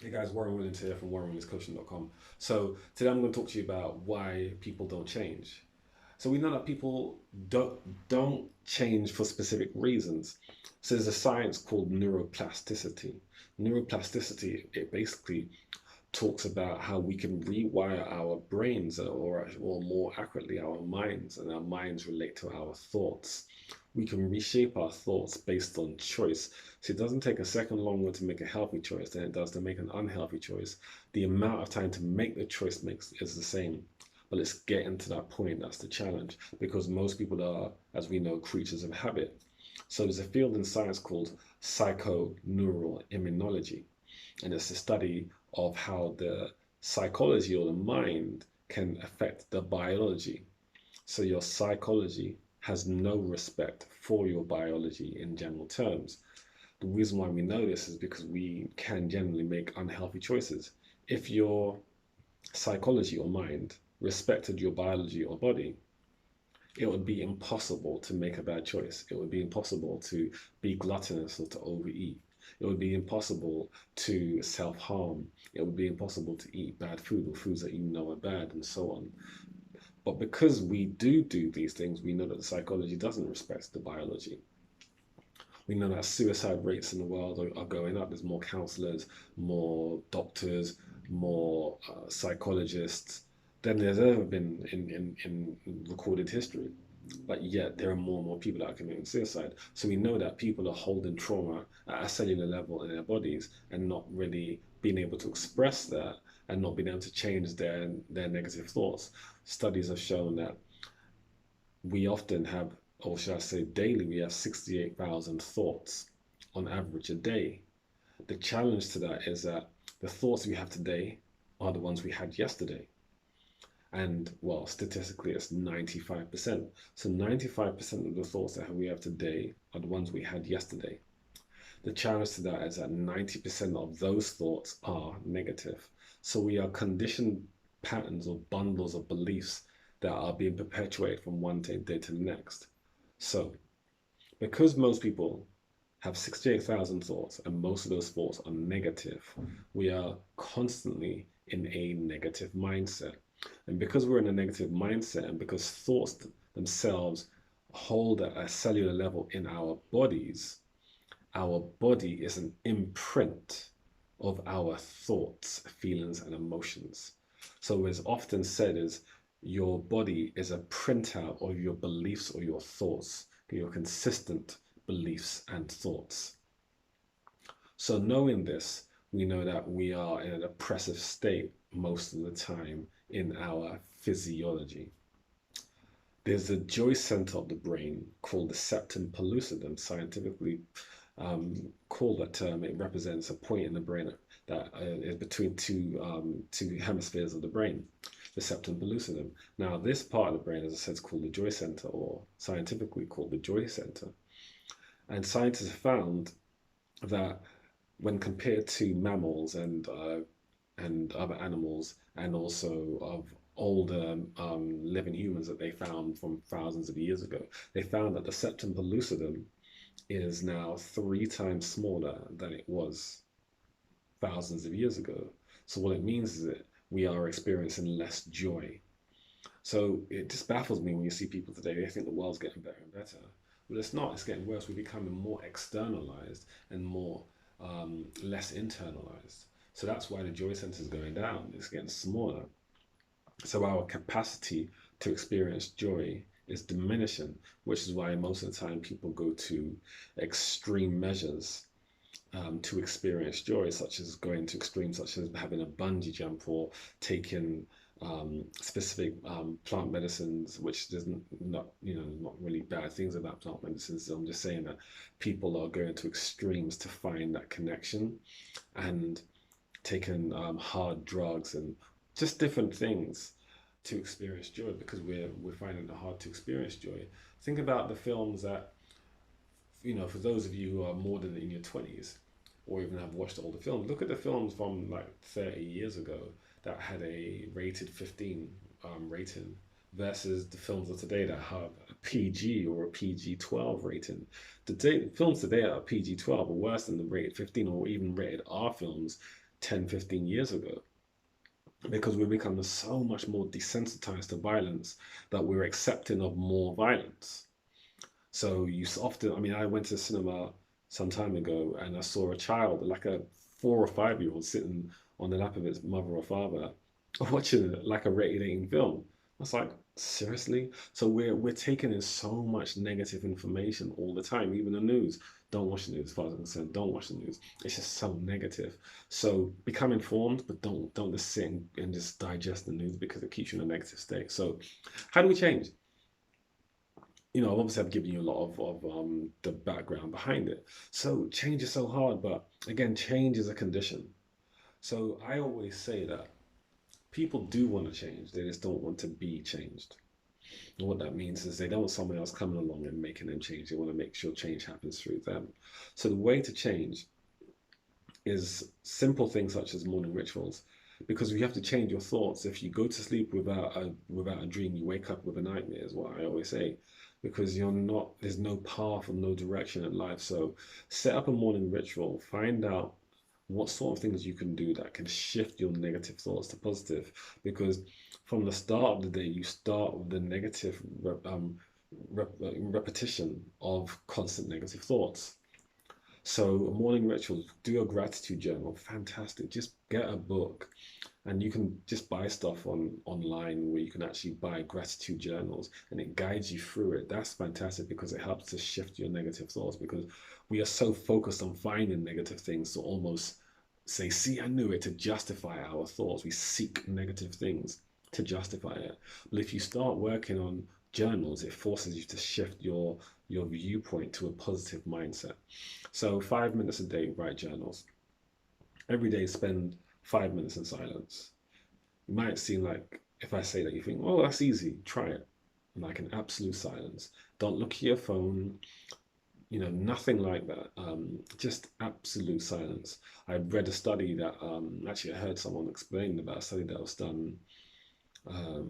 Hey guys, Warren Williams here from warrenwilliamscoaching.com. So today I'm going to talk to you about why people don't change. So we know that people don't change for specific reasons. So there's a science called neuroplasticity. Neuroplasticity, it basically talks about how we can rewire our brains, or more accurately, our minds, and our minds relate to our thoughts. We can reshape our thoughts based on choice. So it doesn't take a second longer to make a healthy choice than it does to make an unhealthy choice. The amount of time to make the choice makes is the same. But it's getting to that point that's the challenge because most people are, as we know, creatures of habit. So there's a field in science called psychoneural immunology, and it's the study of how the psychology or the mind can affect the biology. So your psychology has no respect for your biology in general terms. The reason why we know this is because we can generally make unhealthy choices. If your psychology or mind respected your biology or body, it would be impossible to make a bad choice. It would be impossible to be gluttonous or to overeat. It would be impossible to self harm. It would be impossible to eat bad food or foods that you know are bad and so on. But because we do these things, we know that the psychology doesn't respect the biology. We know that suicide rates in the world are going up. There's more counselors, more doctors, more psychologists than there's ever been in recorded history. But yet there are more and more people that are committing suicide. So we know that people are holding trauma at a cellular level in their bodies and not really being able to express that and not being able to change their negative thoughts. Studies have shown that we often have, or should I say daily, we have 68,000 thoughts on average a day. The challenge to that is that the thoughts we have today are the ones we had yesterday. And well, statistically, it's 95%. So 95% of the thoughts that we have today are the ones we had yesterday. The challenge to that is that 90% of those thoughts are negative. So we are conditioned patterns or bundles of beliefs that are being perpetuated from one day to the next. So, because most people have 68,000 thoughts and most of those thoughts are negative, we are constantly in a negative mindset. And because we're in a negative mindset, and because thoughts themselves hold at a cellular level in our body is an imprint of our thoughts, feelings, and emotions. So, as often said, is your body is a printout of your beliefs or your thoughts, your consistent beliefs and thoughts. So, knowing this, we know that we are in an oppressive state most of the time in our physiology. There's a joy center of the brain called the septum pellucidum, scientifically called that term. It represents a point in the brain that is between two hemispheres of the brain, the septum pellucidum. Now, this part of the brain, as I said, is called the joy center, or scientifically called the joy center. And scientists have found that when compared to mammals and other animals, and also of older living humans that they found from thousands of years ago, they found that the septum pellucidum is now 3 times smaller than it was thousands of years ago. So what it means is that we are experiencing less joy. So it just baffles me when you see people today, they think the world's getting better and better. But it's not, it's getting worse. We're becoming more externalized and more less internalized. So that's why the joy center is going down. It's getting smaller. So our capacity to experience joy is diminishing, which is why most of the time people go to extreme measures to experience joy, such as going to extremes, such as having a bungee jump or taking specific plant medicines, which doesn't not not really bad things about plant medicines. I'm just saying that people are going to extremes to find that connection and taking hard drugs and just different things to experience joy because we're finding it hard to experience joy. Think about the films that for those of you who are more than in your 20s or even have watched older films, look at the films from like 30 years ago that had a rated 15 rating versus the films of today that have a PG or a PG 12 rating. The films today that are PG 12 are worse than the rated 15 or even rated R films 10, 15 years ago, because we're becoming so much more desensitized to violence that we're accepting of more violence. So often, I mean, I went to the cinema some time ago and I saw a child, like a 4 or 5 year old, sitting on the lap of his mother or father, watching like a rated 18 film. I was like, seriously? So we're taking in so much negative information all the time, even the news. Don't watch the news, as far as I'm concerned. Don't watch the news. It's just so negative. So become informed, but don't just sit and just digest the news because it keeps you in a negative state. So how do we change? Obviously I've given you a lot of the background behind it. So change is so hard, but again, change is a condition. So I always say that people do want to change, they just don't want to be changed. And what that means is they don't want someone else coming along and making them change. They want to make sure change happens through them. So the way to change is simple things such as morning rituals, because you have to change your thoughts. If you go to sleep without a dream, you wake up with a nightmare, is what I always say, because there's no path or no direction in life. So set up a morning ritual, find out what sort of things you can do that can shift your negative thoughts to positive, because from the start of the day you start with the negative repetition of constant negative thoughts. So a morning ritual, do a gratitude journal. Fantastic. Just get a book, and you can just buy stuff online where you can actually buy gratitude journals and it guides you through it. That's fantastic because it helps to shift your negative thoughts, because we are so focused on finding negative things to almost say, see, I knew it, to justify our thoughts. We seek negative things to justify it. But if you start working on journals, it forces you to shift your viewpoint to a positive mindset. So 5 minutes a day, write journals. Every day, spend 5 minutes in silence. It might seem like, if I say that, you think, oh, that's easy. Try it. Like in absolute silence. Don't look at your phone. Nothing like that. Just absolute silence. I read a study that actually I heard someone explain about a study that was done, I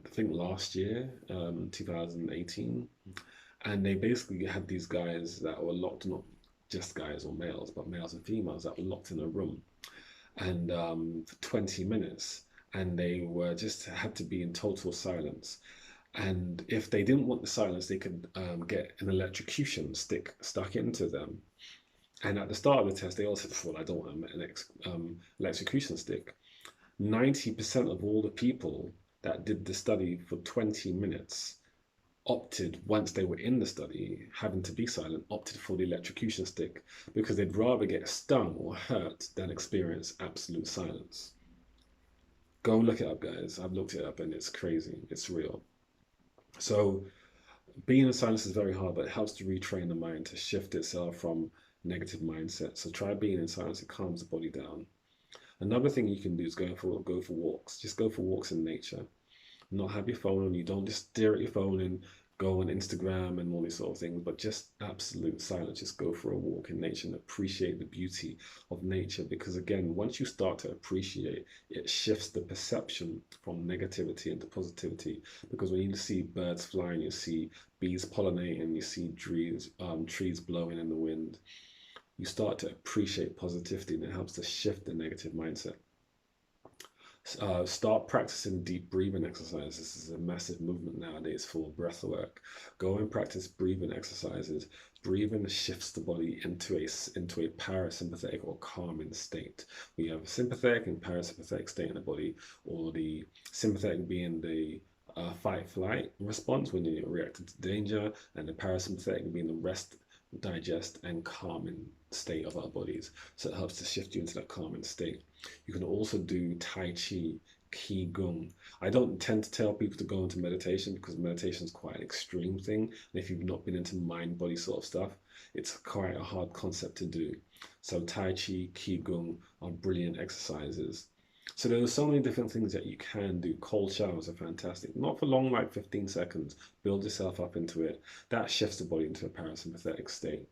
think last year, 2018, and they basically had these guys that were locked, not just guys or males, but males and females that were locked in a room, and for 20 minutes, and they were just had to be in total silence. And if they didn't want the silence, they could get an electrocution stick stuck into them. And at the start of the test, they all said, well, I don't want electrocution stick. 90% of all the people that did the study for 20 minutes opted, once they were in the study, having to be silent, opted for the electrocution stick, because they'd rather get stung or hurt than experience absolute silence. Go look it up, guys. I've looked it up and it's crazy. It's real. So being in silence is very hard, but it helps to retrain the mind to shift itself from negative mindset. So try being in silence. It calms the body down. Another thing you can do is go for walks. Just go for walks in nature. Not have your phone on you. Don't just stare at your phone and go on Instagram and all these sort of things, but just absolute silence. Just go for a walk in nature and appreciate the beauty of nature. Because again, once you start to appreciate, it shifts the perception from negativity into positivity. Because when you see birds flying, you see bees pollinating, you see trees blowing in the wind, you start to appreciate positivity, and it helps to shift the negative mindset. Start practicing deep breathing exercises. This is a massive movement nowadays for breath work. Go and practice breathing exercises. Breathing shifts the body into a parasympathetic or calming state. We have a sympathetic and parasympathetic state in the body, or the sympathetic being the fight flight response when you're reacting to danger, and the parasympathetic being the rest, digest, and calming state of our bodies. So it helps to shift you into that calming state. You can also do Tai Chi, Qigong. I don't tend to tell people to go into meditation because meditation is quite an extreme thing. And if you've not been into mind body sort of stuff, it's quite a hard concept to do. So Tai Chi, Qigong are brilliant exercises. So there are so many different things that you can do. Cold showers are fantastic. Not for long, like 15 seconds. Build yourself up into it. That shifts the body into a parasympathetic state.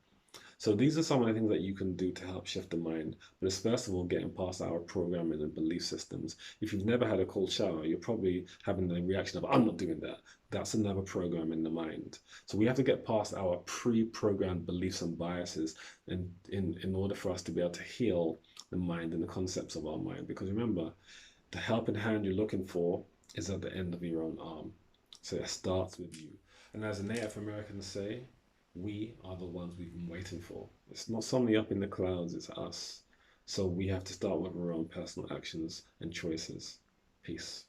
So these are some of the things that you can do to help shift the mind. But it's first of all getting past our programming and belief systems. If you've never had a cold shower, you're probably having the reaction of, I'm not doing that. That's another program in the mind. So we have to get past our pre-programmed beliefs and biases in order for us to be able to heal the mind and the concepts of our mind. Because remember, the helping hand you're looking for is at the end of your own arm. So it starts with you. And as the Native Americans say, we are the ones we've been waiting for. It's not somebody up in the clouds, it's us. So we have to start with our own personal actions and choices. Peace.